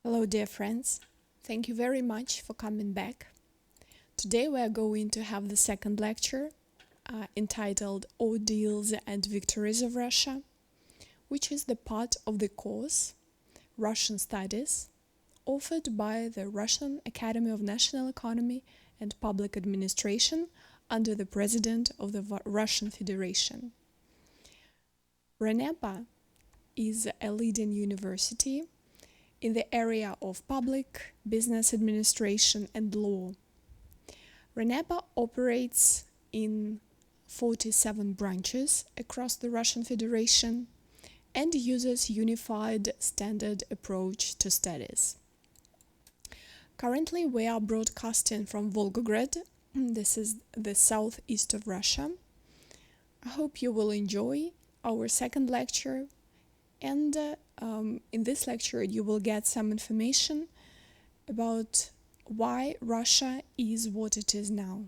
Hello, dear friends. Thank you very much for coming back. Today we are going to have the second lecture entitled Ordeals and Victories of Russia, which is the part of the course Russian Studies offered by the Russian Academy of National Economy and Public Administration under the President of the Russian Federation. RUNEPA is a leading university in the area of public, business administration and law. RUNEPA operates in 47 branches across the Russian Federation and uses unified standard approach to studies. Currently we are broadcasting from Volgograd. This is the southeast of Russia. I hope you will enjoy our second lecture, and in this lecture you will get some information about why Russia is what it is now.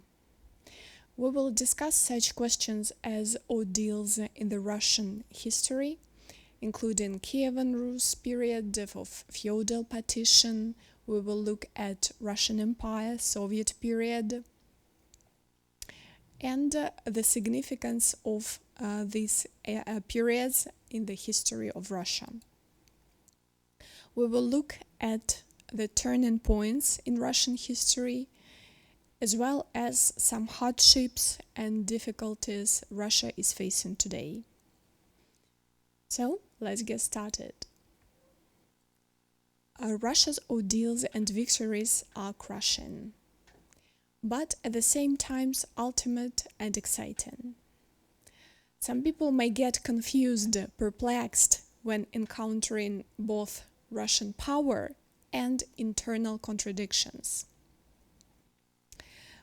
We will discuss such questions as ordeals in the Russian history, including Kievan Rus period of Feudal Partition. We will look at Russian Empire, Soviet period, and the significance of these periods in the history of Russia. We will look at the turning points in Russian history, as well as some hardships and difficulties Russia is facing today. So, let's get started. Russia's ordeals and victories are crushing, but at the same time ultimate and exciting. Some people may get confused, perplexed when encountering both Russian power and internal contradictions.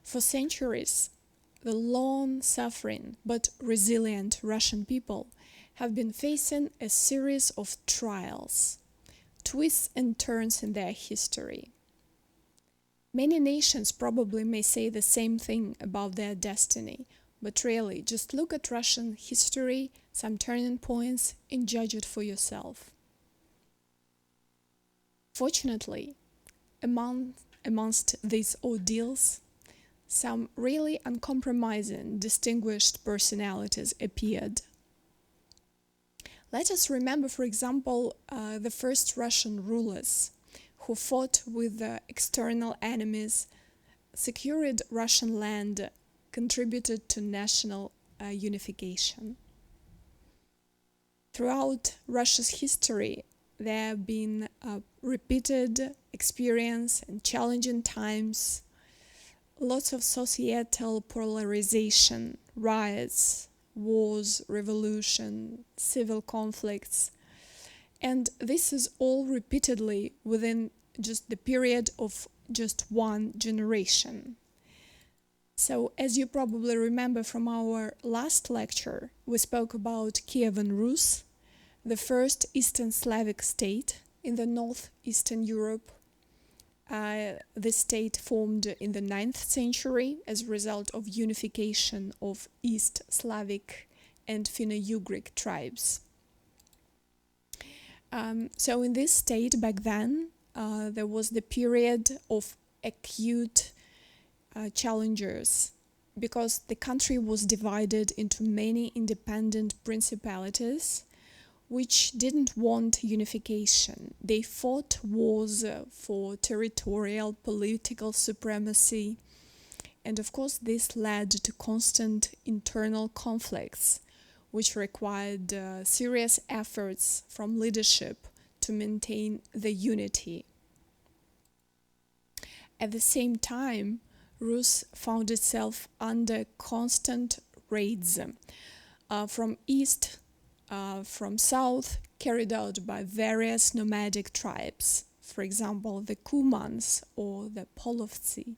For centuries, the long-suffering but resilient Russian people have been facing a series of trials, twists and turns in their history. Many nations probably may say the same thing about their destiny, but really, just look at Russian history, some turning points, and judge it for yourself. Fortunately, amongst these ordeals, some really uncompromising, distinguished personalities appeared. Let us remember, for example, the first Russian rulers who fought with external enemies, secured Russian land, contributed to national unification. Throughout Russia's history, there have been repeated experience and challenging times, lots of societal polarization, riots, wars, revolution, civil conflicts, and this is all repeatedly within just the period of just one generation. So, as you probably remember from our last lecture, we spoke about Kievan Rus, the first Eastern Slavic state in the northeastern Europe. This state formed in the 9th century as a result of unification of East Slavic and Finno-Ugric tribes. So in this state back then, there was the period of acute challenges, because the country was divided into many independent principalities which didn't want unification. They fought wars for territorial political supremacy, and of course this led to constant internal conflicts which required serious efforts from leadership to maintain the unity. At the same time, Rus found itself under constant raids from east, from south, carried out by various nomadic tribes, for example the Kumans or the Polovtsi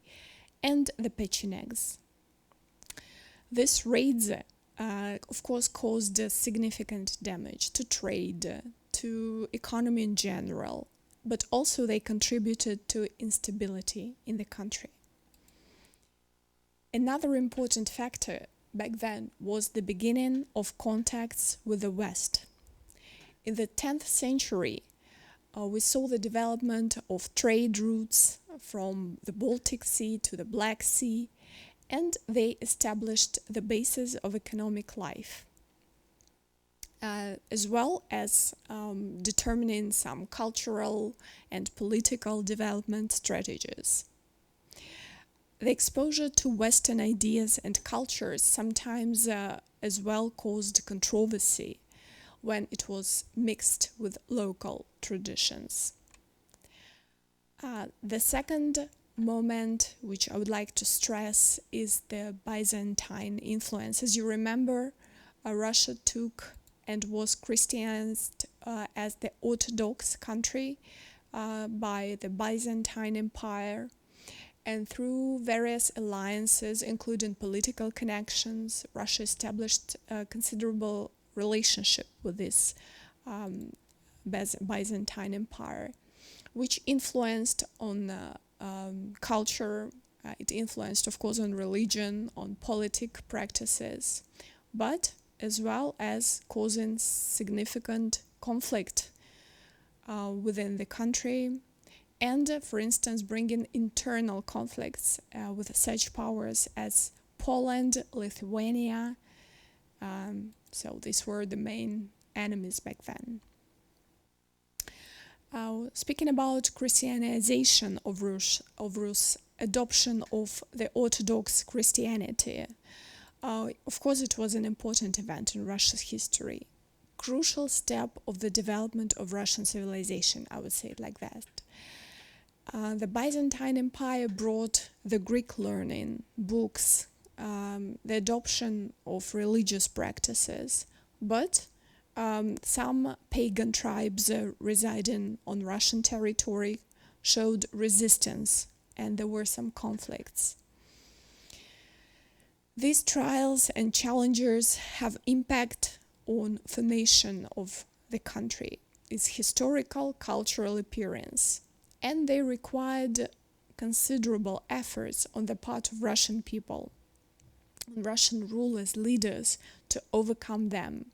and the Pechenegs. These raids of course caused significant damage to trade, to economy in general, but also they contributed to instability in the country. Another important factor back then was the beginning of contacts with the West. In the 10th century, we saw the development of trade routes from the Baltic Sea to the Black Sea, and they established the basis of economic life, as well as determining some cultural and political development strategies. The exposure to Western ideas and cultures sometimes as well caused controversy when it was mixed with local traditions. The second moment which I would like to stress is the Byzantine influence. As you remember, Russia took and was Christianized as the Orthodox country by the Byzantine Empire, and through various alliances, including political connections, Russia established a considerable relationship with this Byzantine Empire, which influenced on culture. It influenced, of course, on religion, on politic practices, but as well as causing significant conflict within the country, and, for instance, bringing internal conflicts with such powers as Poland, Lithuania. So these were the main enemies back then. Speaking about Christianization of Rus, adoption of the Orthodox Christianity, of course it was an important event in Russia's history. Crucial step of the development of Russian civilization, I would say it like that. The Byzantine Empire brought the Greek learning, books, the adoption of religious practices, but some pagan tribes residing on Russian territory showed resistance, and there were some conflicts. These trials and challenges have impact on formation of the country, its historical, cultural appearance, and they required considerable efforts on the part of Russian people, Russian rulers, leaders, to overcome them,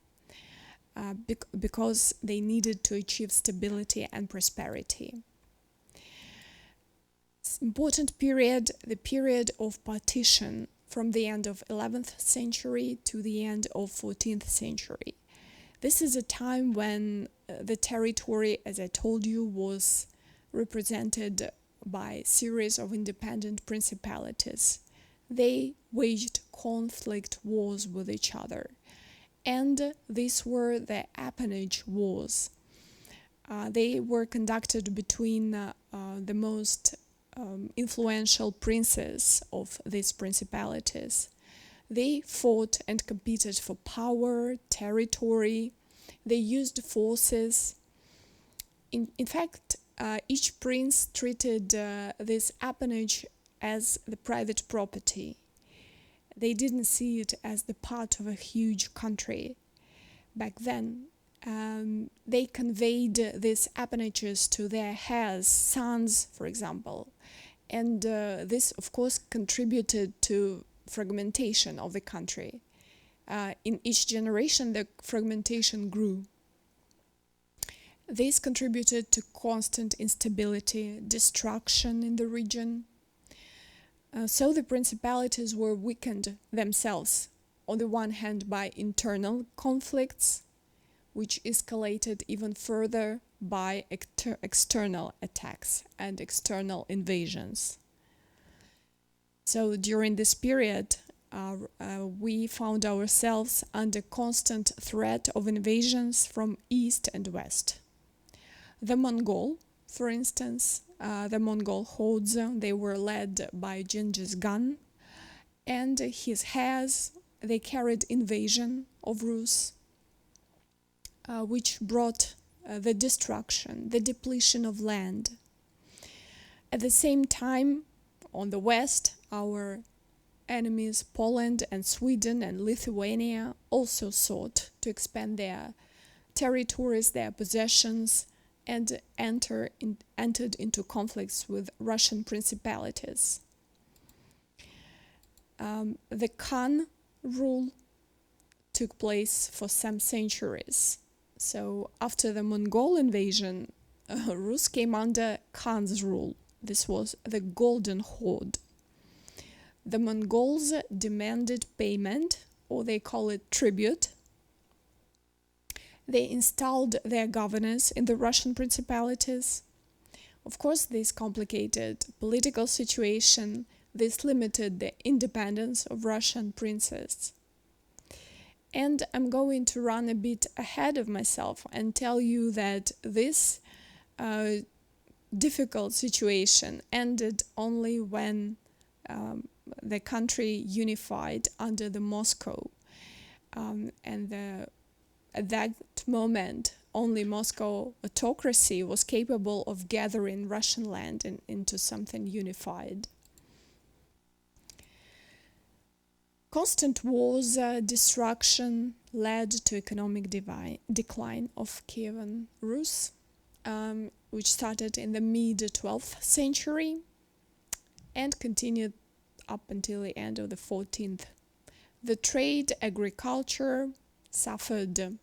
because they needed to achieve stability and prosperity. It's important period, the period of partition from the end of 11th century to the end of 14th century. This is a time when the territory, as I told you, was represented by a series of independent principalities. They waged conflict wars with each other, and these were the appanage wars. They were conducted between the most influential princes of these principalities. They fought and competed for power, territory. They used forces. In fact, each prince treated this appanage as the private property. They didn't see it as the part of a huge country. Back then, they conveyed these appanages to their heirs, sons, for example. And this, of course, contributed to fragmentation of the country. In each generation, the fragmentation grew. This contributed to constant instability, destruction in the region. So the principalities were weakened themselves, on the one hand by internal conflicts, which escalated even further by external attacks and external invasions. So during this period, we found ourselves under constant threat of invasions from east and west. The Mongol, for instance, the Mongol hordes, they were led by Genghis Khan, and his heirs, they carried invasion of Rus, which brought the destruction, the depletion of land. At the same time, on the west, our enemies, Poland and Sweden and Lithuania, also sought to expand their territories, their possessions, and entered into conflicts with Russian principalities. The Khan rule took place for some centuries. So after the Mongol invasion, Rus came under Khan's rule. This was the Golden Horde. The Mongols demanded payment, or they call it tribute. They installed their governors in the Russian principalities. Of course, this complicated political situation. This limited the independence of Russian princes. And I'm going to run a bit ahead of myself and tell you that this difficult situation ended only when the country unified under the Moscow. At that moment, only Moscow autocracy was capable of gathering Russian land into something unified. Constant wars, destruction led to economic decline of Kievan Rus, which started in the mid-12th century and continued up until the end of the 14th. The trade, agriculture suffered.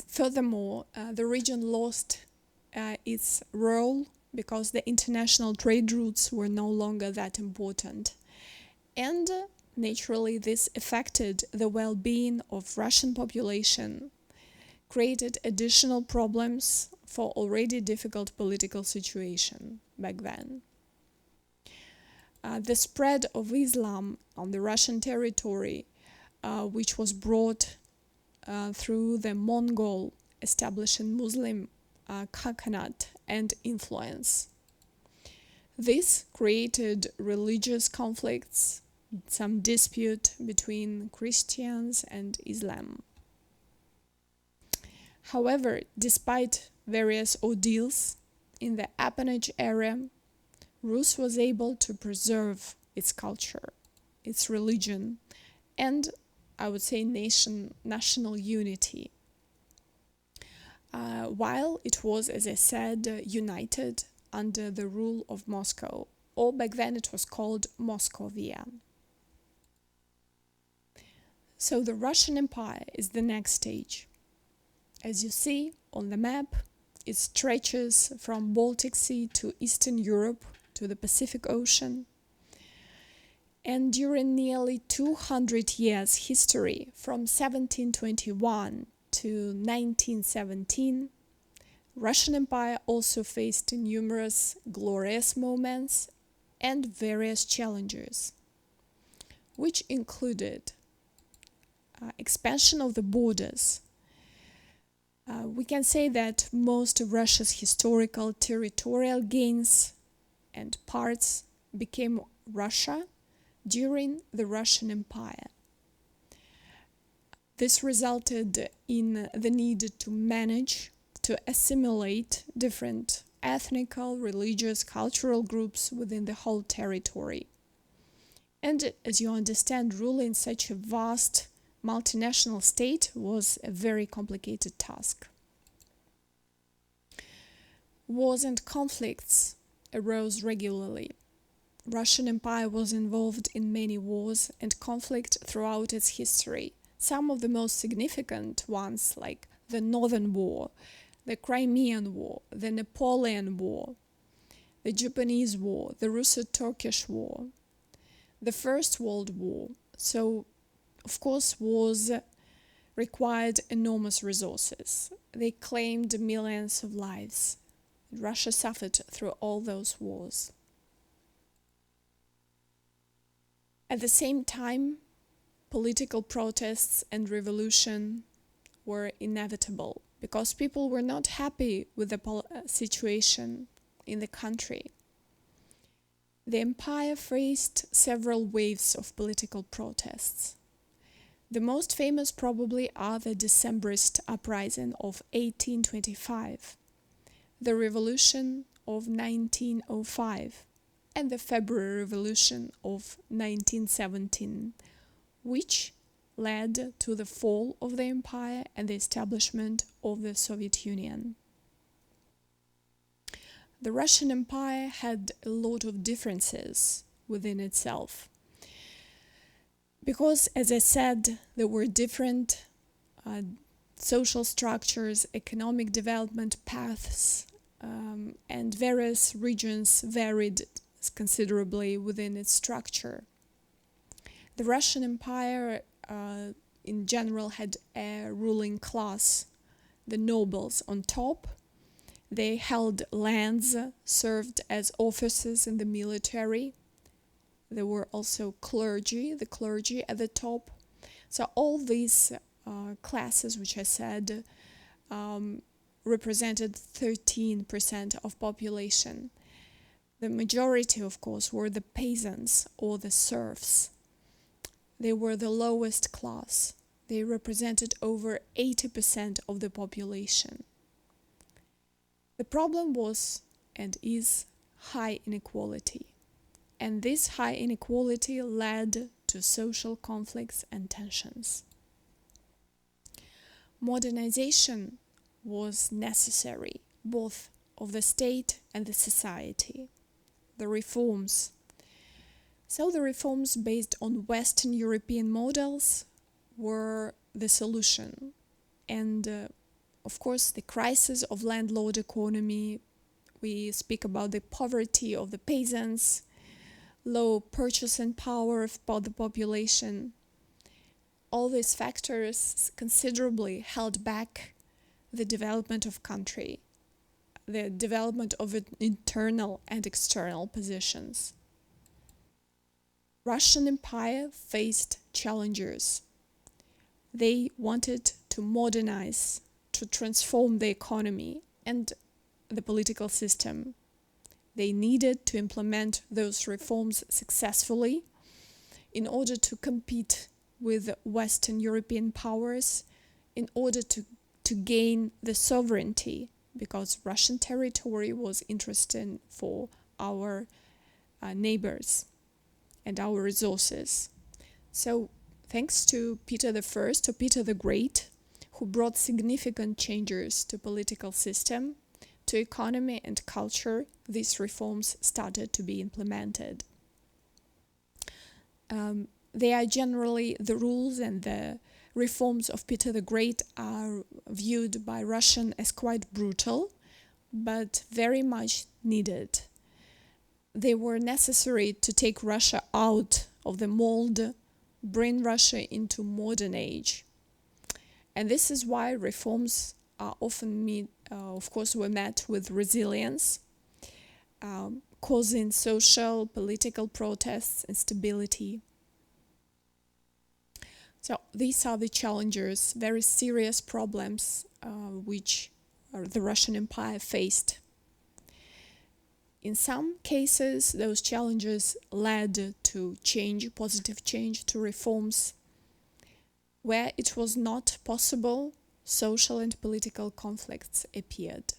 Furthermore, the region lost its role because the international trade routes were no longer that important. And naturally, this affected the well-being of Russian population, created additional problems for already difficult political situation back then. The spread of Islam on the Russian territory, which was brought through the Mongol establishing Muslim Khaganate and influence. This created religious conflicts, some dispute between Christians and Islam. However, despite various ordeals in the Appanage area, Rus was able to preserve its culture, its religion, and I would say national unity. While it was, as I said, united under the rule of Moscow, or back then it was called Moscovia. So the Russian Empire is the next stage. As you see on the map, it stretches from Baltic Sea to Eastern Europe to the Pacific Ocean. And during nearly 200 years history, from 1721 to 1917, Russian Empire also faced numerous glorious moments and various challenges, which included expansion of the borders. We can say that most of Russia's historical territorial gains and parts became Russia during the Russian Empire. This resulted in the need to manage, to assimilate different ethnical, religious, cultural groups within the whole territory. And as you understand, ruling such a vast multinational state was a very complicated task. Wars and conflicts arose regularly. Russian Empire was involved in many wars and conflict throughout its history. Some of the most significant ones, like the Northern War, the Crimean War, the Napoleon War, the Japanese War, the Russo-Turkish War, the First World War. So, of course, wars required enormous resources. They claimed millions of lives. Russia suffered through all those wars. At the same time, political protests and revolution were inevitable because people were not happy with the situation in the country. The empire faced several waves of political protests. The most famous probably are the Decembrist uprising of 1825, the Revolution of 1905, and the February Revolution of 1917, which led to the fall of the empire and the establishment of the Soviet Union. The Russian Empire had a lot of differences within itself. Because, as I said, there were different social structures, economic development paths, and various regions varied considerably within its structure. The Russian Empire in general had a ruling class, the nobles on top. They held lands, served as officers in the military. There were also the clergy at the top. So all these classes, which I said, represented 13% of population. The majority, of course, were the peasants or the serfs. They were the lowest class. They represented over 80% of the population. The problem was and is high inequality. And this high inequality led to social conflicts and tensions. Modernization was necessary, both of the state and the society. The reforms. So the reforms based on Western European models were the solution. And of course, the crisis of landlord economy, we speak about the poverty of the peasants, low purchasing power of the population. All these factors considerably held back the development of country, the development of internal and external positions. Russian Empire faced challenges. They wanted to modernize, to transform the economy and the political system. They needed to implement those reforms successfully in order to compete with Western European powers, in order to gain the sovereignty, because Russian territory was interesting for our neighbors and our resources. So thanks to Peter the Great, who brought significant changes to political system, to economy and culture, these reforms started to be implemented. They are generally, the rules and the reforms of Peter the Great are viewed by Russians as quite brutal, but very much needed. They were necessary to take Russia out of the mold, bring Russia into modern age. And this is why reforms are often were met with resilience, causing social, political protests and stability. So these are the challenges, very serious problems which the Russian Empire faced. In some cases, those challenges led to change, positive change, to reforms. Where it was not possible, social and political conflicts appeared.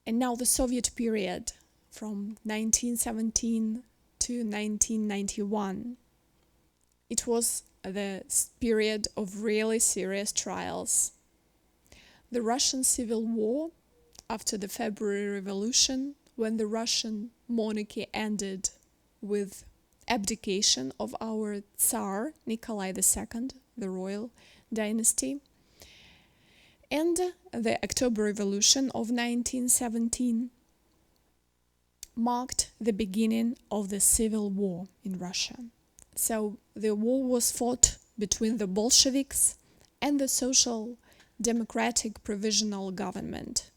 And now the Soviet period, from 1917 to 1991. It was the period of really serious trials. The Russian Civil War, after the February Revolution, when the Russian monarchy ended with abdication of our Tsar, Nikolai II, the royal dynasty, and the October Revolution of 1917 marked the beginning of the Civil War in Russia. So the war was fought between the Bolsheviks and the Social Democratic Provisional Government.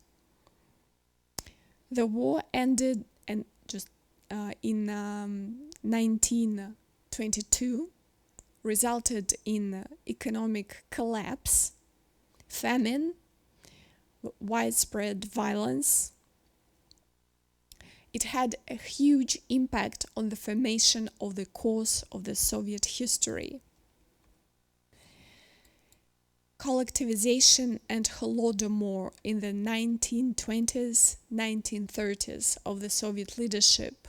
The war ended in 1922, resulted in economic collapse, famine, widespread violence. It had a huge impact on the formation of the course of the Soviet history. Collectivization and Holodomor in the 1920s, 1930s of the Soviet leadership.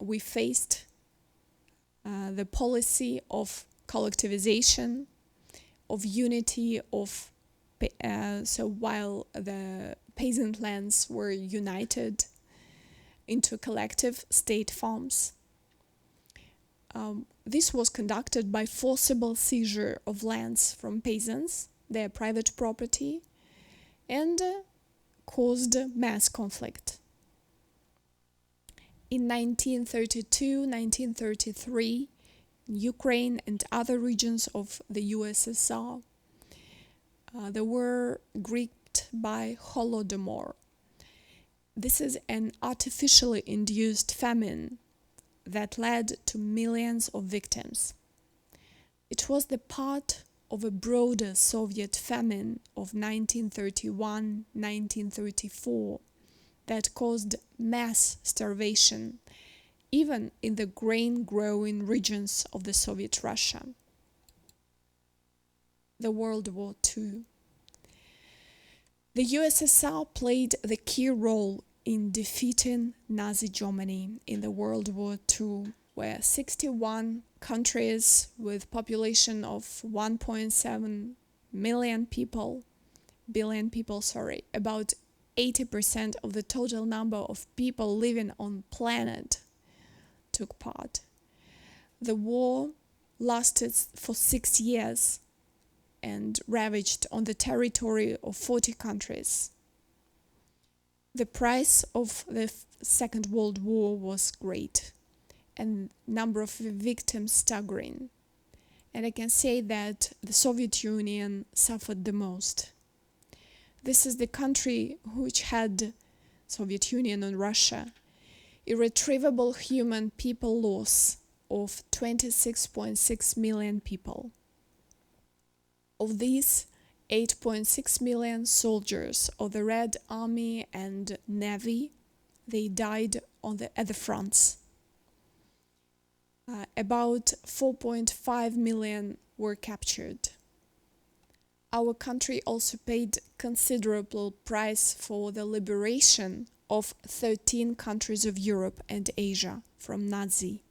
We faced the policy of collectivization, of unity, so while the peasant lands were united into collective state farms, This was conducted by forcible seizure of lands from peasants, their private property, and caused mass conflict. In 1932-1933, Ukraine and other regions of the USSR, they were gripped by Holodomor. This is an artificially induced famine that led to millions of victims. It was the part of a broader Soviet famine of 1931-1934 that caused mass starvation, even in the grain-growing regions of the Soviet Russia. The World War II. The USSR played the key role in defeating Nazi Germany in the World War II, where 61 countries with population of 1.7 billion people, about 80% of the total number of people living on planet took part. The war lasted for 6 years and ravaged on the territory of 40 countries. The price of the Second World War was great and number of victims staggering. And I can say that the Soviet Union suffered the most. This is the country which had, Soviet Union and Russia, irretrievable human people loss of 26.6 million people. Of these, 8.6 million soldiers of the Red Army and Navy, they died at the fronts. About 4.5 million were captured. Our country also paid considerable price for the liberation of 13 countries of Europe and Asia from Nazi.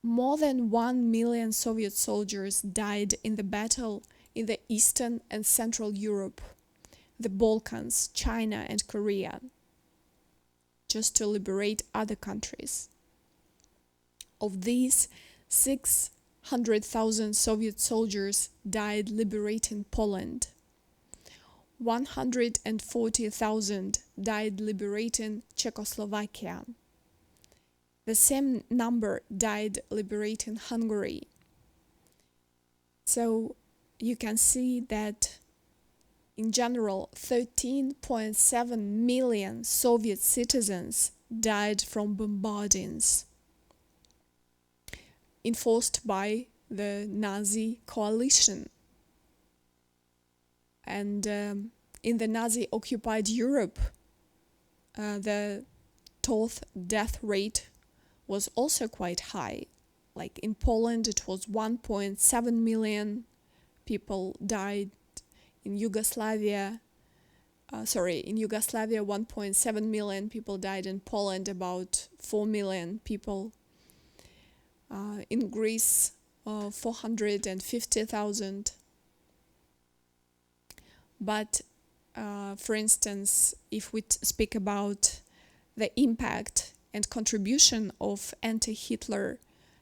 More than 1 million Soviet soldiers died in the battle in the Eastern and Central Europe, the Balkans, China and Korea, just to liberate other countries. Of these, 600,000 Soviet soldiers died liberating Poland. 140,000 died liberating Czechoslovakia. The same number died liberating Hungary. So you can see that in general 13.7 million Soviet citizens died from bombardings enforced by the Nazi coalition. And in the Nazi-occupied Europe, the death rate was also quite high. Like in Poland, it was 1.7 million people died. In Yugoslavia, 1.7 million people died. In Poland, about 4 million people. In Greece, 450,000. But, for instance, if we speak about the impact and contribution of anti-Hitler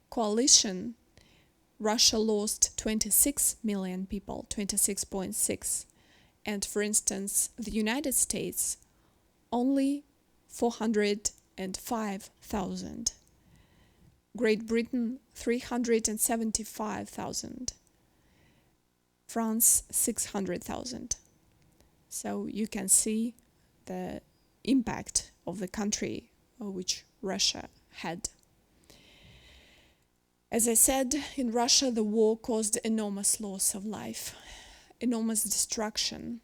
coalition, Russia lost 26 million people, 26.6. And, for instance, the United States, only 405,000. Great Britain, 375,000. France, 600,000. So you can see the impact of the country which Russia had. As I said, in Russia the war caused enormous loss of life, enormous destruction,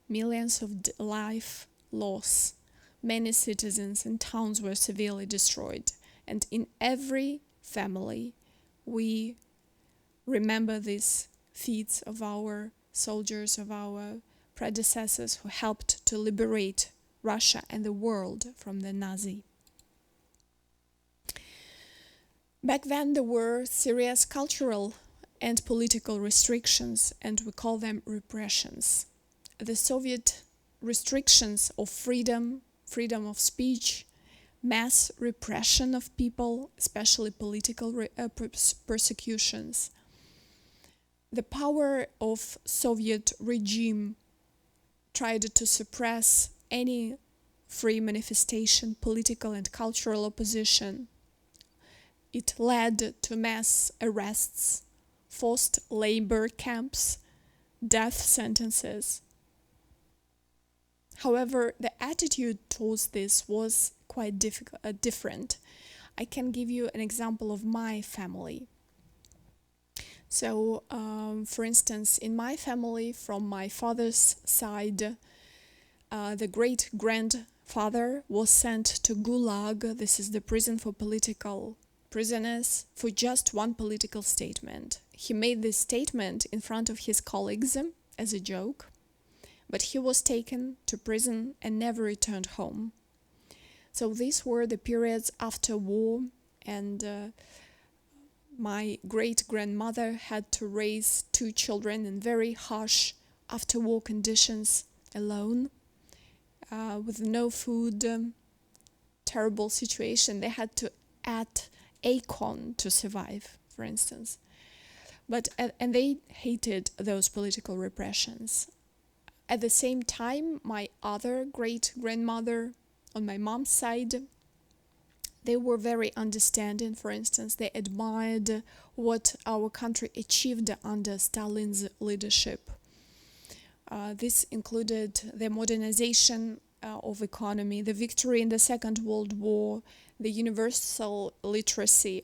millions of life loss. Many citizens and towns were severely destroyed. And in every family, we remember these feats of our soldiers, of our predecessors who helped to liberate Russia and the world from the Nazi. Back then, there were serious cultural and political restrictions, and we call them repressions. The Soviet restrictions of freedom of speech, mass repression of people, especially political persecutions. The power of Soviet regime tried to suppress any free manifestation, political and cultural opposition. It led to mass arrests, forced labor camps, death sentences. However, the attitude towards this was quite different. I can give you an example of my family. So, for instance, in my family, from my father's side, the great-grandfather was sent to Gulag. This is the prison for political prisoners, for just one political statement. He made this statement in front of his colleagues as a joke, but he was taken to prison and never returned home. So these were the periods after war, and my great-grandmother had to raise 2 children in very harsh after-war conditions alone, with no food, terrible situation. They had to add acorn to survive, for instance. And they hated those political repressions. At the same time, my other great-grandmother on my mom's side, they were very understanding. For instance, they admired what our country achieved under Stalin's leadership. This included the modernization of economy, the victory in the Second World War, the universal literacy.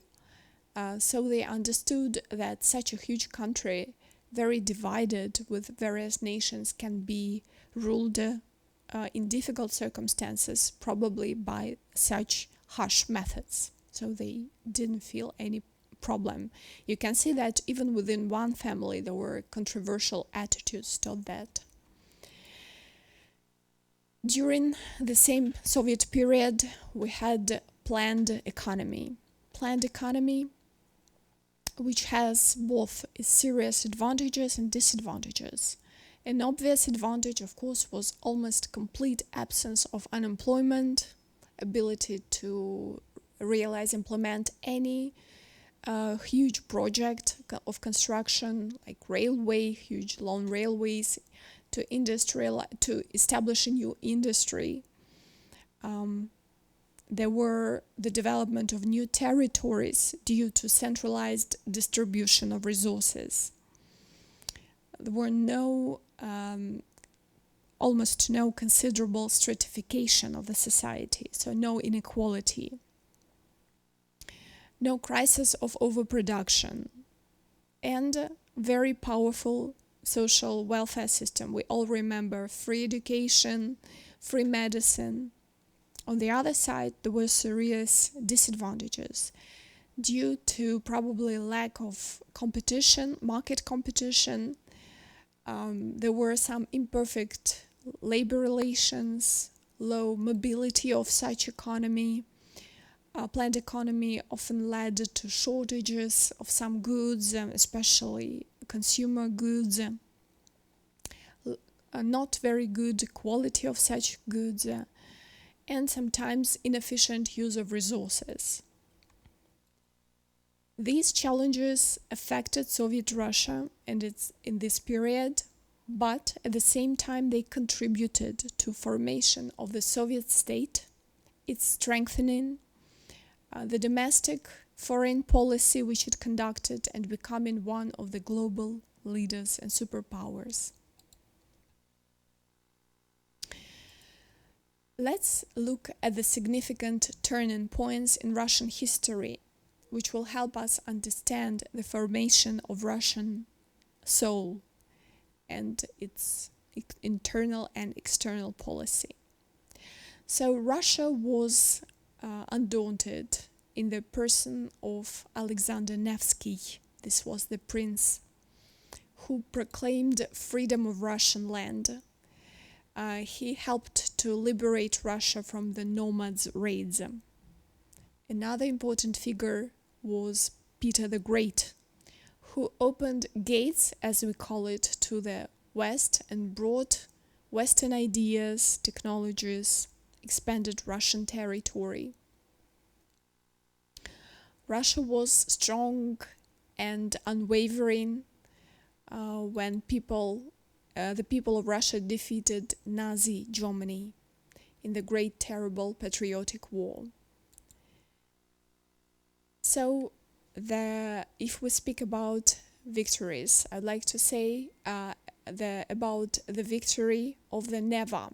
So they understood that such a huge country, very divided with various nations, can be ruled in difficult circumstances, probably by such harsh methods. So they didn't feel any problem. You can see that even within one family there were controversial attitudes toward that. During the same Soviet period, we had planned economy. Planned economy, which has both serious advantages and disadvantages. An obvious advantage, of course, was almost complete absence of unemployment, ability to realize, implement any huge project of construction, like railway, huge long railways, to establish a new industry. There were the development of new territories due to centralized distribution of resources. There were almost no considerable stratification of the society, so no inequality. No crisis of overproduction, and very powerful social welfare system. We all remember free education, free medicine. On the other side, there were serious disadvantages due to probably lack of competition, market competition. There were some imperfect labor relations, low mobility of such economy. Planned economy often led to shortages of some goods, especially consumer goods, not very good quality of such goods, and sometimes inefficient use of resources. These challenges affected Soviet Russia and its in this period, but at the same time they contributed to formation of the Soviet state, its strengthening, the domestic foreign policy which it conducted, and becoming one of the global leaders and superpowers. Let's look at the significant turning points in Russian history, which will help us understand the formation of Russian soul and its internal and external policy. So Russia was undaunted in the person of Alexander Nevsky. This was the prince who proclaimed freedom of Russian land. He helped to liberate Russia from the nomads' raids. Another important figure was Peter the Great, who opened gates, as we call it, to the West and brought Western ideas, technologies, expanded Russian territory. Russia was strong and unwavering when the people of Russia defeated Nazi Germany in the Great Terrible Patriotic War. So, if we speak about victories, I'd like to say about the victory of the Neva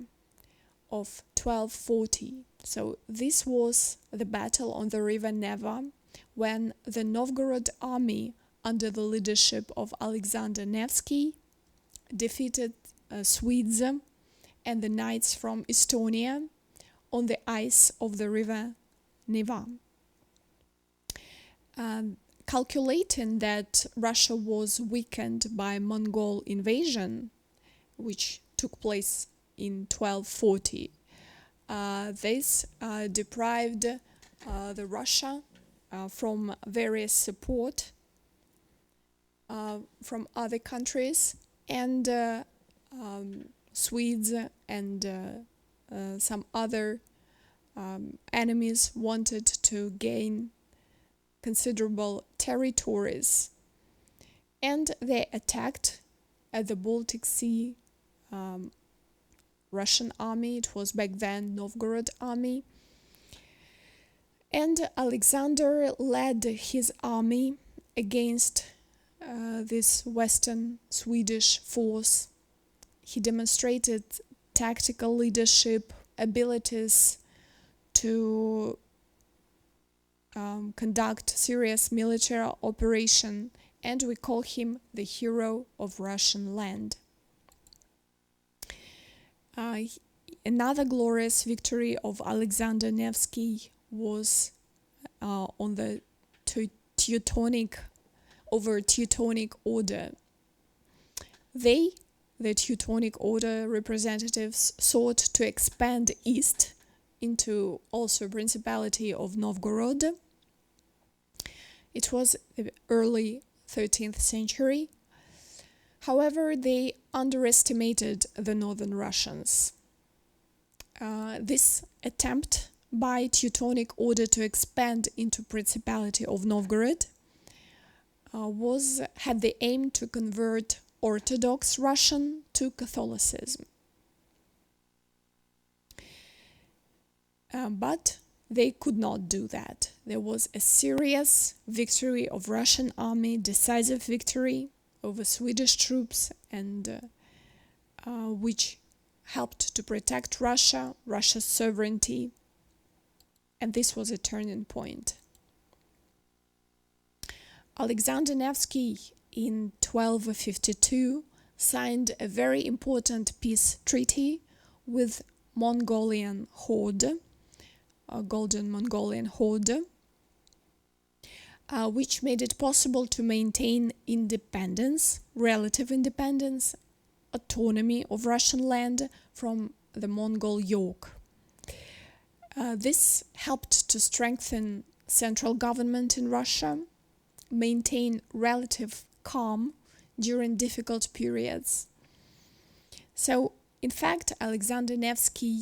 of 1240. So this was the battle on the river Neva when the Novgorod army under the leadership of Alexander Nevsky defeated Swedes and the knights from Estonia on the ice of the river Neva. Calculating that Russia was weakened by Mongol invasion, which took place in 1240, this deprived the Russia from various support from other countries, and Swedes and some other enemies wanted to gain considerable territories, and they attacked at the Baltic Sea Russian army. It was back then Novgorod army, and Alexander led his army against this Western Swedish force. He demonstrated tactical leadership, abilities to conduct serious military operation, and we call him the hero of Russian land. Another glorious victory of Alexander Nevsky was on the Teutonic Order. The Teutonic Order representatives sought to expand east into also Principality of Novgorod. It was the early 13th century. However, they underestimated the northern Russians. This attempt by Teutonic Order to expand into Principality of Novgorod had the aim to convert Orthodox Russian to Catholicism. But they could not do that. There was a serious victory of Russian army, decisive victory over Swedish troops, and which helped to protect Russia's sovereignty, and this was a turning point. Alexander Nevsky in 1252 signed a very important peace treaty with Mongolian Horde, a Golden Mongolian Horde, which made it possible to maintain independence, relative independence, autonomy of Russian land from the Mongol yoke. This helped to strengthen central government in Russia, maintain relative calm during difficult periods. So, in fact, Alexander Nevsky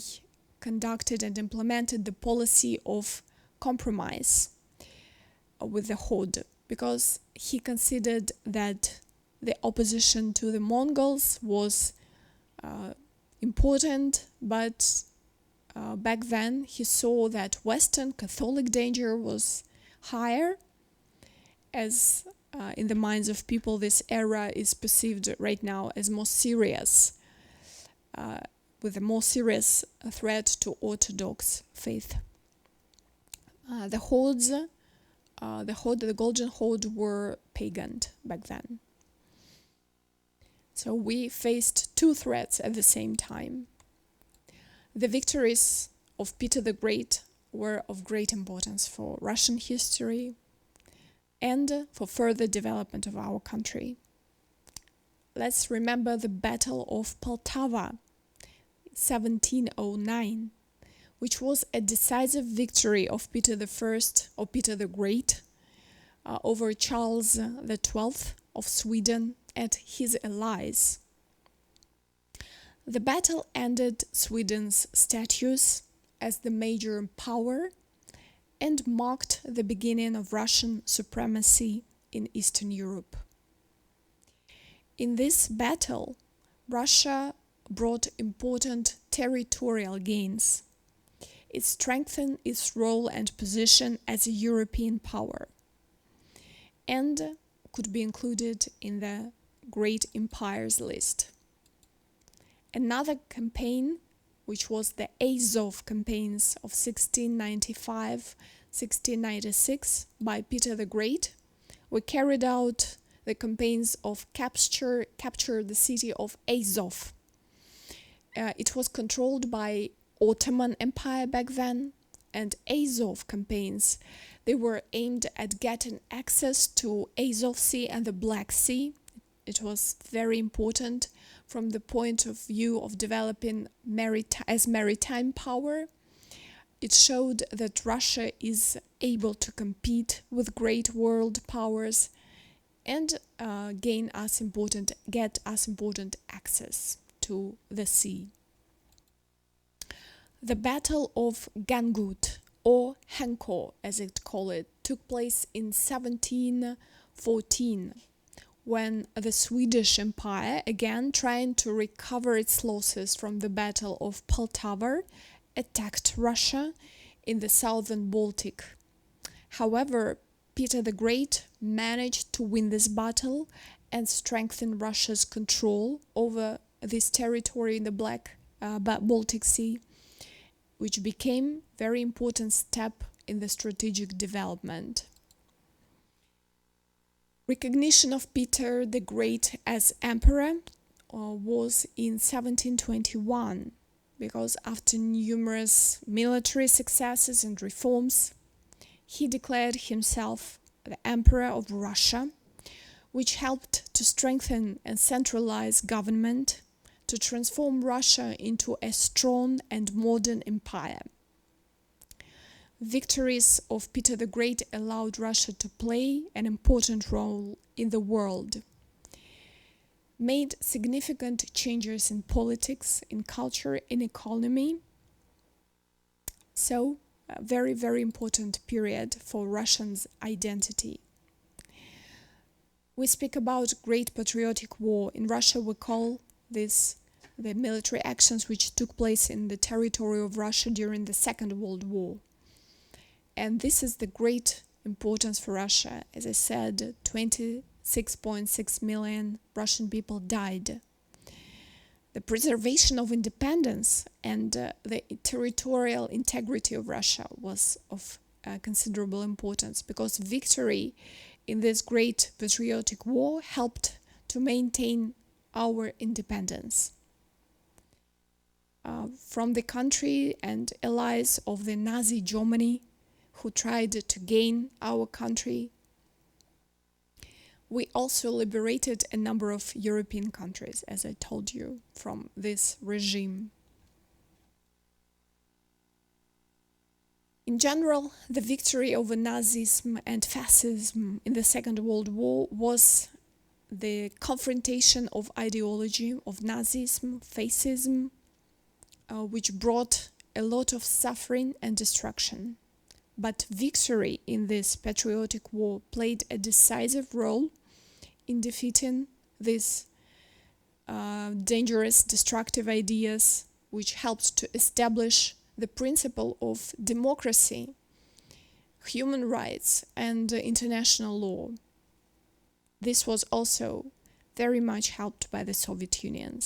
conducted and implemented the policy of compromise with the Horde, because he considered that the opposition to the Mongols was important, but back then he saw that Western Catholic danger was higher, as in the minds of people this era is perceived right now as more serious, with a more serious threat to Orthodox faith. The Golden Horde were pagan back then. So we faced two threats at the same time. The victories of Peter the Great were of great importance for Russian history and for further development of our country. Let's remember the Battle of Poltava, 1709, which was a decisive victory of Peter I, or Peter the Great, over Charles XII of Sweden and his allies. The battle ended Sweden's status as the major power and marked the beginning of Russian supremacy in Eastern Europe. In this battle, Russia brought important territorial gains. It strengthened its role and position as a European power and could be included in the Great Empires list. Another campaign, which was the Azov campaigns of 1695-1696 by Peter the Great, were carried out the campaigns of capture the city of Azov. It was controlled by Ottoman Empire back then, and Azov campaigns, they were aimed at getting access to Azov Sea and the Black Sea. It was very important from the point of view of developing maritime power. It showed that Russia is able to compete with great world powers and get us important access to the sea. The Battle of Gangut, or Hanko as it called it, took place in 1714, when the Swedish Empire, again trying to recover its losses from the Battle of Poltava, attacked Russia in the southern Baltic. However, Peter the Great managed to win this battle and strengthen Russia's control over this territory in the Baltic Sea, which became a very important step in the strategic development. Recognition of Peter the Great as emperor was in 1721, because after numerous military successes and reforms, he declared himself the Emperor of Russia, which helped to strengthen and centralize government, to transform Russia into a strong and modern empire. Victories of Peter the Great allowed Russia to play an important role in the world, made significant changes in politics, in culture, in economy. So, a very, very important period for Russians' identity. We speak about Great Patriotic War. In Russia, we call this the military actions which took place in the territory of Russia during the Second World War. And this is the great importance for Russia. As I said, 26.6 million Russian people died. The preservation of independence and the territorial integrity of Russia was of considerable importance, because victory in this great patriotic war helped to maintain our independence from the country and allies of the Nazi Germany who tried to gain our country. We also liberated a number of European countries, as I told you, from this regime. In general, the victory over Nazism and fascism in the Second World War was the confrontation of ideology of Nazism, fascism, which brought a lot of suffering and destruction. But victory in this patriotic war played a decisive role in defeating these dangerous, destructive ideas, which helped to establish the principle of democracy, human rights, and international law. This was also very much helped by the Soviet Union.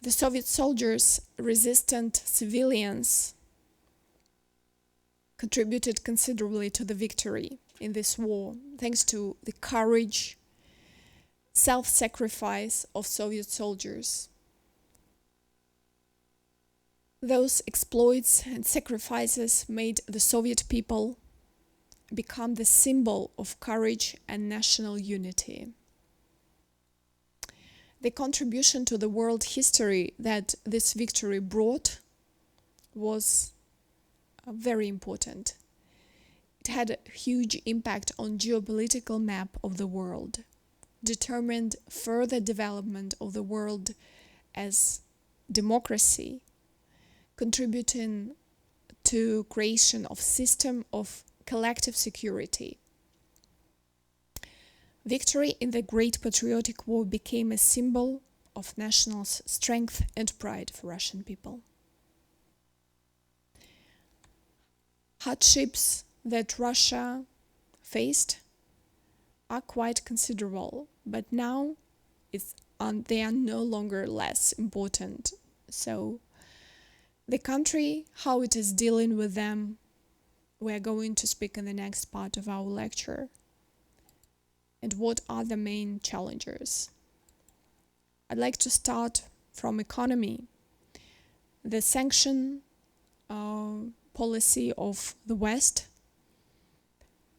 The Soviet soldiers, resistant civilians, contributed considerably to the victory in this war, thanks to the courage, self-sacrifice of Soviet soldiers. Those exploits and sacrifices made the Soviet people become the symbol of courage and national unity. The contribution to the world history that this victory brought was very important. It had a huge impact on geopolitical map of the world, determined further development of the world as democracy, contributing to creation of system of collective security. Victory in the Great Patriotic War became a symbol of national strength and pride for Russian people. Hardships that Russia faced are quite considerable, but now they are no longer less important. So the country, how it is dealing with them, we are going to speak in the next part of our lecture. And what are the main challenges? I'd like to start from economy. The sanction policy of the West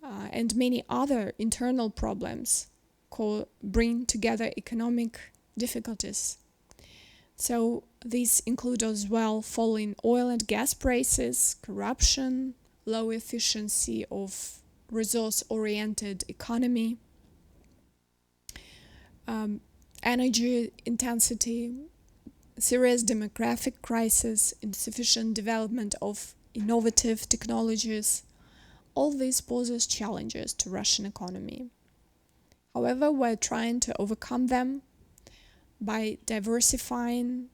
and many other internal problems bring together economic difficulties. So these include as well falling oil and gas prices, corruption, low efficiency of resource-oriented economy, energy intensity, serious demographic crisis, insufficient development of innovative technologies. All this poses challenges to Russian economy. However, we're trying to overcome them by diversifying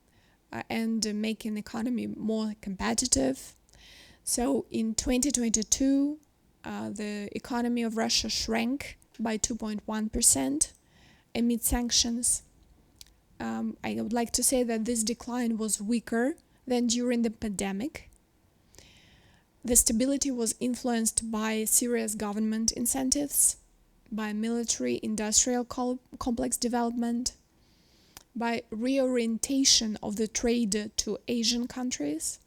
and making the economy more competitive. So in 2022, the economy of Russia shrank by 2.1% amid sanctions. I would like to say that this decline was weaker than during the pandemic. The stability was influenced by serious government incentives, by military-industrial complex development, by reorientation of the trade to Asian countries.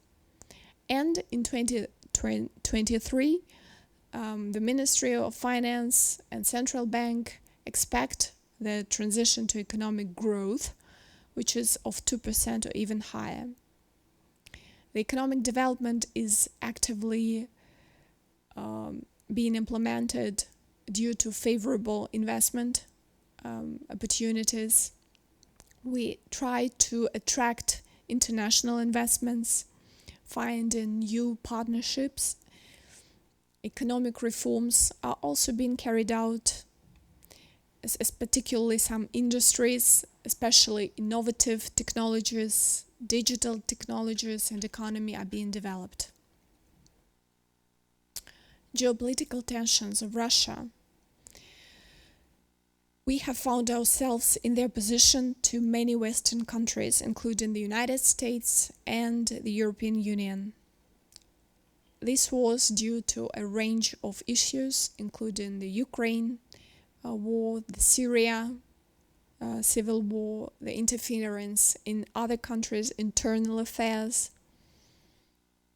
And in 2023, the Ministry of Finance and Central Bank expect the transition to economic growth, which is of 2% or even higher. The economic development is actively being implemented due to favorable investment opportunities. We try to attract international investments, find new partnerships. Economic reforms are also being carried out, as particularly some industries, especially innovative technologies, digital technologies and economy are being developed. Geopolitical tensions of Russia. We have found ourselves in their position to many Western countries, including the United States and the European Union. This was due to a range of issues, including the Ukraine war, the Syria civil war, the interference in other countries' internal affairs.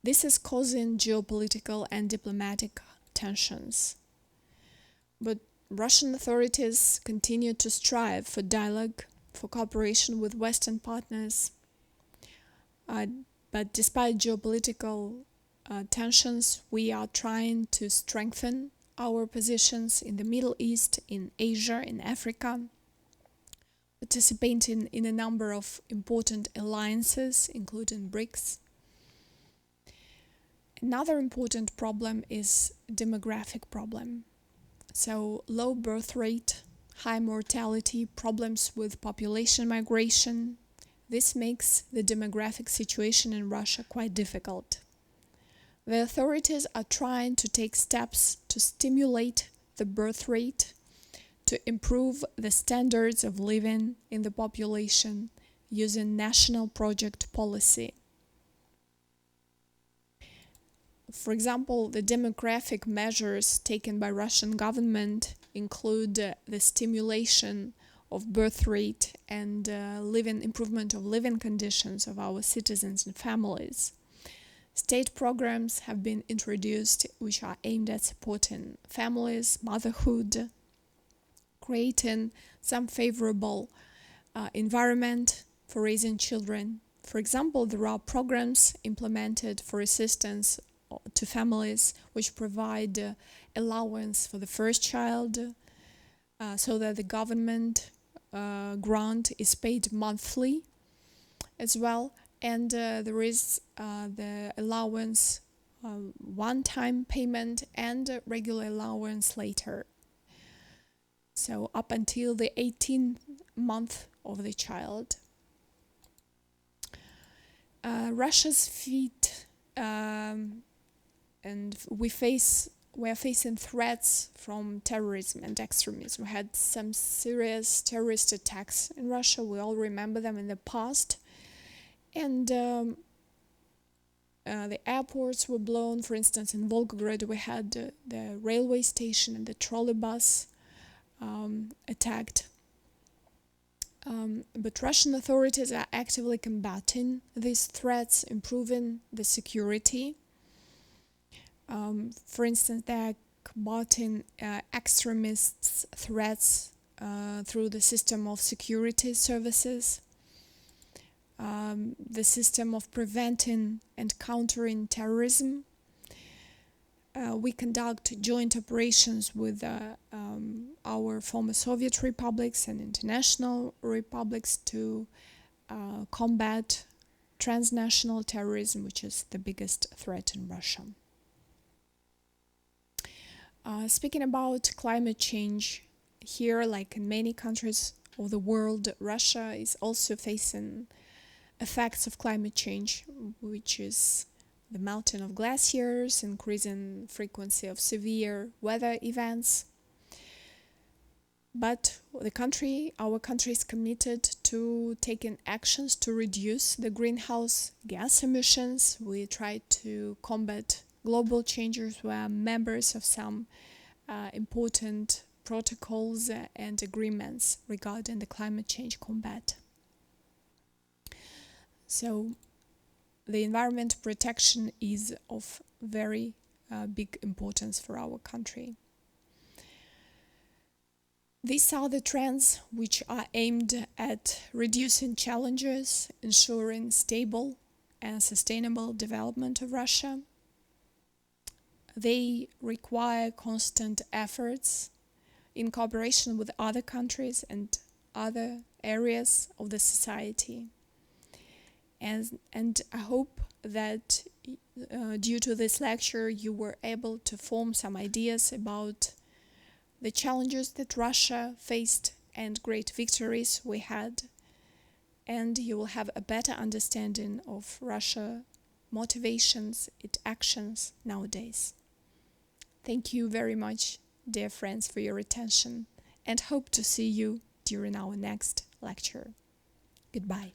This is causing geopolitical and diplomatic tensions. But Russian authorities continue to strive for dialogue, for cooperation with Western partners. But despite geopolitical tensions, we are trying to strengthen our positions in the Middle East, in Asia, in Africa, participating in a number of important alliances, including BRICS. Another important problem is demographic problem. So low birth rate, high mortality, problems with population migration. This makes the demographic situation in Russia quite difficult. The authorities are trying to take steps to stimulate the birth rate, to improve the standards of living in the population using national project policy. For example, the demographic measures taken by Russian government include the stimulation of birth rate and improvement of living conditions of our citizens and families. State programs have been introduced which are aimed at supporting families, motherhood, creating some favorable environment for raising children. For example, there are programs implemented for assistance to families which provide allowance for the first child so that the government grant is paid monthly as well, and there is the allowance one-time payment and regular allowance later. So up until the 18th month of the child. Russia's feat, and we are facing threats from terrorism and extremism. We had some serious terrorist attacks in Russia. We all remember them in the past. And the airports were blown. For instance, in Volgograd, we had the railway station and the trolley bus attacked. But Russian authorities are actively combating these threats, improving the security. For instance, they are combating extremists' threats through the system of security services, the system of preventing and countering terrorism. We conduct joint operations with our former Soviet republics and international republics to combat transnational terrorism, which is the biggest threat in Russia. Speaking about climate change, here, like in many countries of the world, Russia is also facing effects of climate change, which is the melting of glaciers, increasing frequency of severe weather events. But our country is committed to taking actions to reduce the greenhouse gas emissions. We try to combat global changes. We are members of some important protocols and agreements regarding the climate change combat. So the environment protection is of very big importance for our country. These are the trends which are aimed at reducing challenges, ensuring stable and sustainable development of Russia. They require constant efforts in cooperation with other countries and other areas of the society. And I hope that due to this lecture you were able to form some ideas about the challenges that Russia faced and great victories we had, and you will have a better understanding of Russia motivations, its actions nowadays. Thank you very much, dear friends, for your attention, and hope to see you during our next lecture. Goodbye.